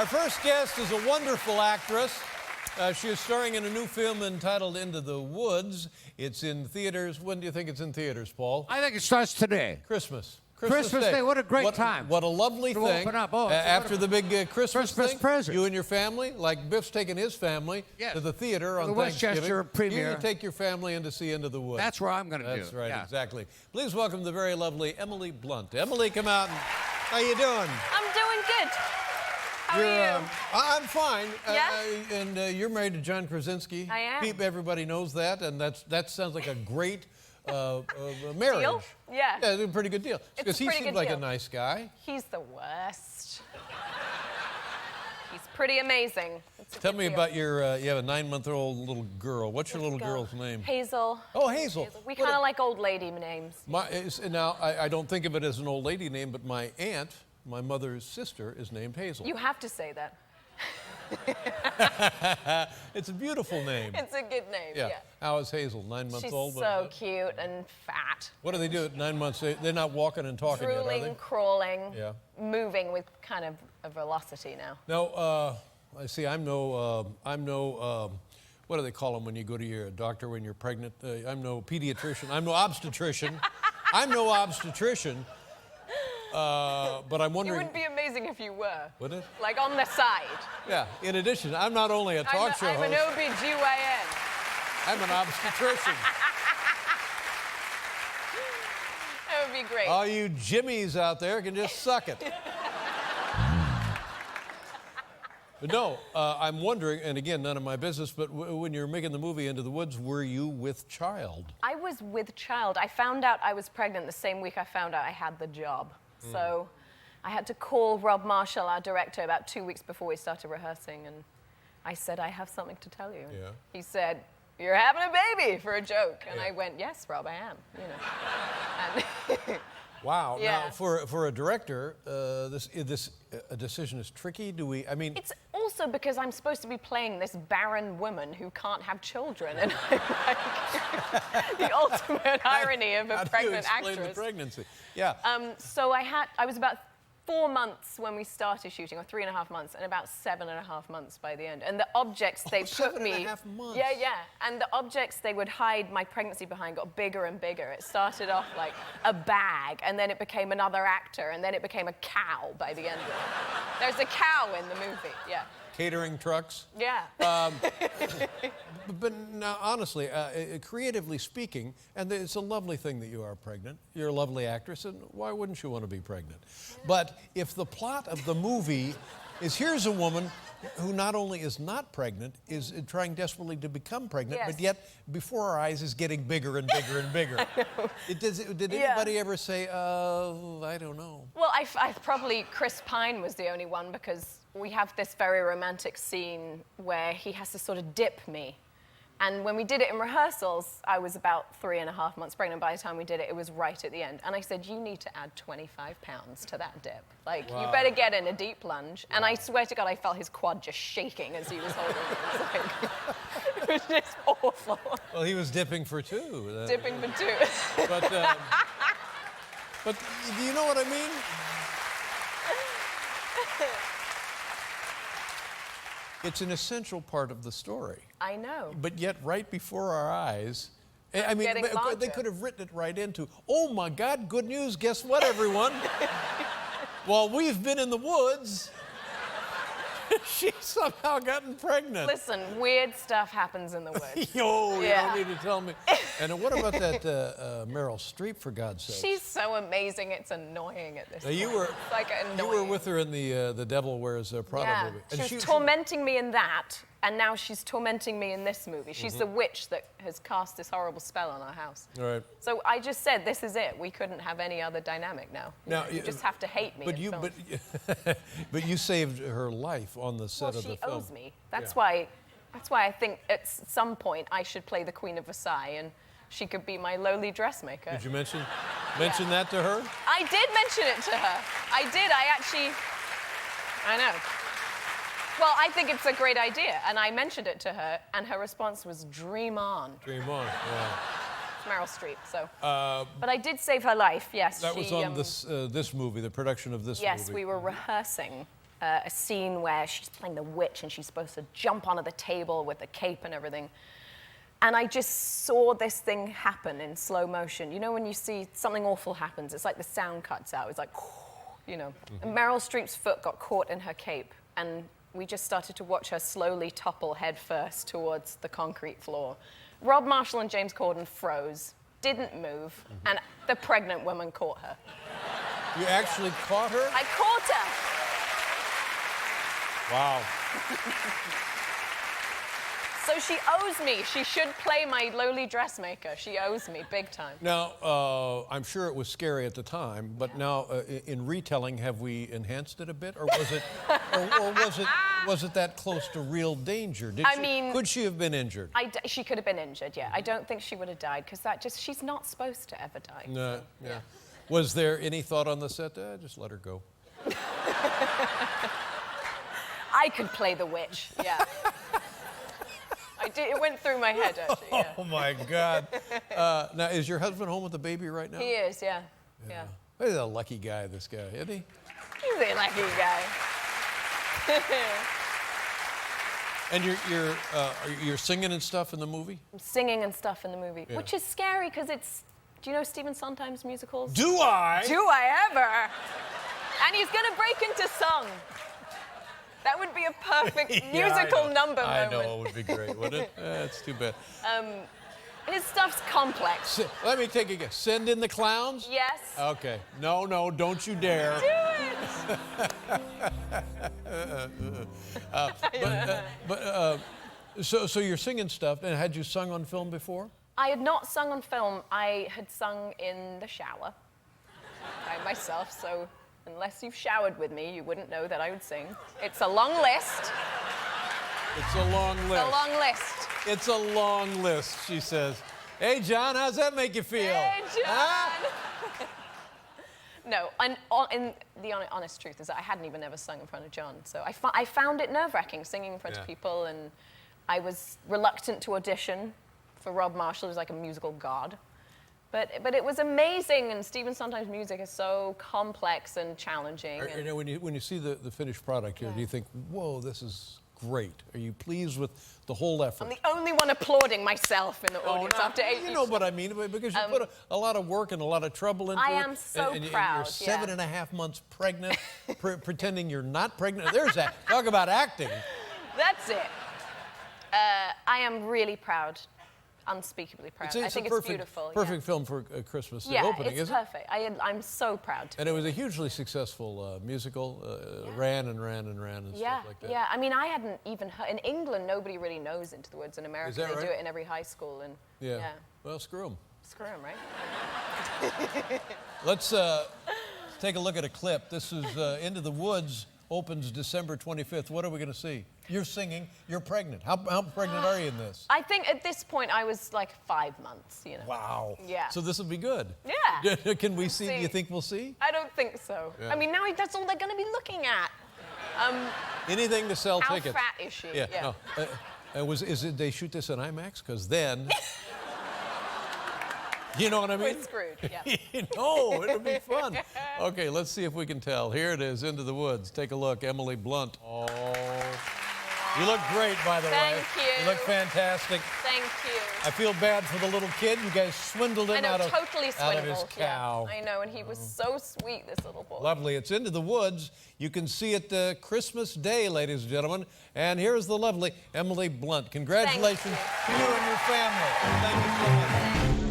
Our first guest is a wonderful actress. She is starring in a new film entitled Into the Woods. It's in theaters. When do you think it's in theaters, Paul? I think it starts today. Christmas Day. What a great time. What a lovely to thing. Open up. Oh, after the big Christmas thing, present. you and your family, like Biff's taking his family to the theater on the Thanksgiving. Westchester premiere. You take your family in to see Into the Woods. That's where I'm going to do. That's right, yeah. exactly. Please welcome the very lovely Emily Blunt. Emily, come out. And, how you doing? I'm doing good. How are you? I'm fine. Yeah? And you're married to John Krasinski. I am. Everybody knows that, and that sounds like a great marriage. Deal? Yeah. Yeah, it's a pretty good deal. Because he seems like a nice guy. He's the worst. He's pretty amazing. Tell me about your, you have a 9-month-old little girl. What's your little girl's name? Hazel. Oh, Hazel. We kind of like old lady names. Now, I don't think of it as an old lady name, but my aunt, my mother's sister, is named Hazel. You have to say that. It's a beautiful name. It's a good name, yeah. How is Hazel, 9 months old? She's so cute and fat. What do they do at 9 months? They're not walking and talking yet, are they? Drooling, crawling, moving with kind of a velocity now. No, I see. I'm no, what do they call them when you go to your doctor when you're pregnant? I'm no pediatrician. I'm no obstetrician. I'm no obstetrician. But I'm wondering... It would be amazing if you were. Would it? Like on the side. Yeah. In addition, I'm not only a talk show host. I'm an OB-GYN. I'm an obstetrician. That would be great. All you Jimmies out there can just suck it. But no, I'm wondering, and again, none of my business, but when you were making the movie Into the Woods, were you with child? I was with child. I found out I was pregnant the same week I found out I had the job. So I had to call Rob Marshall, our director, about 2 weeks before we started rehearsing, and I said, I have something to tell you. Yeah. He said, you're having a baby, for a joke. And I went, yes, Rob, I am, you know. And wow. Yeah. Now, for a director, this decision is tricky. I mean... It's also because I'm supposed to be playing this barren woman who can't have children. And I'm like, the ultimate irony of a pregnant actress. How do you explain the pregnancy? Yeah. So I was about 4 months when we started shooting, or 3.5 months, and about 7.5 months by the end. And the objects they put me... 7.5 months? Yeah, yeah. And the objects they would hide my pregnancy behind got bigger and bigger. It started off like a bag, and then it became another actor, and then it became a cow by the end of it. There's a cow in the movie, yeah. Catering trucks? Yeah. But now, honestly, creatively speaking, and it's a lovely thing that you are pregnant. You're a lovely actress, and why wouldn't you want to be pregnant? Yeah. But if the plot of the movie is here's a woman who not only is not pregnant, is trying desperately to become pregnant, but yet before our eyes is getting bigger and bigger and bigger. Did anybody ever say, I don't know? Well, I probably, Chris Pine was the only one, because we have this very romantic scene where he has to sort of dip me. And when we did it in rehearsals, I was about 3.5 months pregnant. By the time we did it, it was right at the end. And I said, you need to add 25 pounds to that dip. Like, you better get in a deep lunge. And I swear to God, I felt his quad just shaking as he was holding it. It was just awful. Well, he was dipping for two. Dipping for two. But do you know what I mean? It's an essential part of the story. I know. But yet, right before our eyes, I mean, they could have written it right into, oh my God, good news, guess what, everyone? While we've been in the woods, she's somehow gotten pregnant. Listen, weird stuff happens in the woods. Yo, you don't need to tell me. And what about that Meryl Streep, for God's sake? She's so amazing, it's annoying at this point. You were, it's like annoying. You were with her in the Devil Wears Prada movie. And she was tormenting me in that, and now she's tormenting me in this movie. She's the witch that has cast this horrible spell on our house. All right. So I just said, this is it. We couldn't have any other dynamic now. You just have to hate me but you saved her life on the set of the film. She owes me. That's why I think at some point I should play the Queen of Versailles, and she could be my lowly dressmaker. Did you mention that to her? I did mention it to her. I did. I know. Well, I think it's a great idea, and I mentioned it to her, and her response was, dream on. Dream on, yeah. It's Meryl Streep, so. But I did save her life, yes. That was on this movie, the production of this movie. Yes, we were rehearsing a scene where she's playing the witch and she's supposed to jump onto the table with the cape and everything. And I just saw this thing happen in slow motion. You know when you see something awful happens, it's like the sound cuts out. It's like, you know. And Meryl Streep's foot got caught in her cape, and we just started to watch her slowly topple head first towards the concrete floor. Rob Marshall and James Corden froze, didn't move, and the pregnant woman caught her. You actually caught her? I caught her. Wow. So she owes me. She should play my lowly dressmaker. She owes me big time. Now, I'm sure it was scary at the time, but now in retelling, have we enhanced it a bit, or was it, or was it that close to real danger? Could she have been injured? She could have been injured. Yeah, I don't think she would have died because she's not supposed to ever die. No, so, yeah. Was there any thought on the set? Just let her go. I could play the witch. Yeah. I did. It went through my head, actually. Yeah. Oh, my God. Now, is your husband home with the baby right now? He is, yeah. Yeah. He's a lucky guy, this guy, isn't he? He's a lucky guy. And you're singing and stuff in the movie? I'm singing and stuff in the movie, which is scary because it's... Do you know Stephen Sondheim's musicals? Do I? Do I ever? And he's going to break into song. That would be a perfect musical number moment. I know, it would be great, wouldn't it? It's too bad. His stuff's complex. Let me take a guess. Send in the clowns? Yes. Okay. No, don't you dare. Do it! So you're singing stuff, and had you sung on film before? I had not sung on film. I had sung in the shower by myself, so unless you've showered with me, you wouldn't know that I would sing. It's a long list. It's a long list. It's a long list. It's a long list, she says. Hey, John, how's that make you feel? Hey, John! Huh? No, and the honest truth is that I hadn't even ever sung in front of John, so I found it nerve-wracking singing in front of people, and I was reluctant to audition for Rob Marshall, who's like a musical god. But it was amazing, and Stephen Sondheim's music is so complex and challenging. You know, when you see the finished product here, do you think, whoa, this is great? Are you pleased with the whole effort? I'm the only one applauding myself in the audience after 8 weeks. You know what I mean, because you put a lot of work and a lot of trouble into it. I am so proud. You're 7.5 months pregnant, pretending you're not pregnant. There's that. Talk about acting. That's it. I am really proud. Unspeakably proud. I think it's beautiful. Perfect film for a Christmas opening, isn't isn't it? Yeah, it's perfect. I'm so proud. And it was a hugely successful musical. Ran and stuff like that. Yeah, I mean, I hadn't even heard... In England, nobody really knows Into the Woods. In America, they do it in every high school. And yeah. Well, screw them. Screw them, right? Let's take a look at a clip. This is Into the Woods. Opens December 25th. What are we going to see? You're singing. You're pregnant. How pregnant are you in this? I think at this point I was like 5 months. You know. Wow. Yeah. So this will be good. Yeah. Can we see? Do you think we'll see? I don't think so. Yeah. I mean, now that's all they're going to be looking at. Anything to sell Our tickets. fat issue. Yeah. No. They shoot this in IMAX? Because then. You know what I mean? We're screwed, yeah. No, it'll be fun. Okay, let's see if we can tell. Here it is, Into the Woods. Take a look, Emily Blunt. Oh, you look great, by the way. Thank you. You look fantastic. Thank you. I feel bad for the little kid. You guys swindled him out of his cow. Yeah. I know, and he was so sweet, this little boy. Lovely. It's Into the Woods. You can see it Christmas Day, ladies and gentlemen. And here's the lovely Emily Blunt. Congratulations to you and your family. Thank you so much.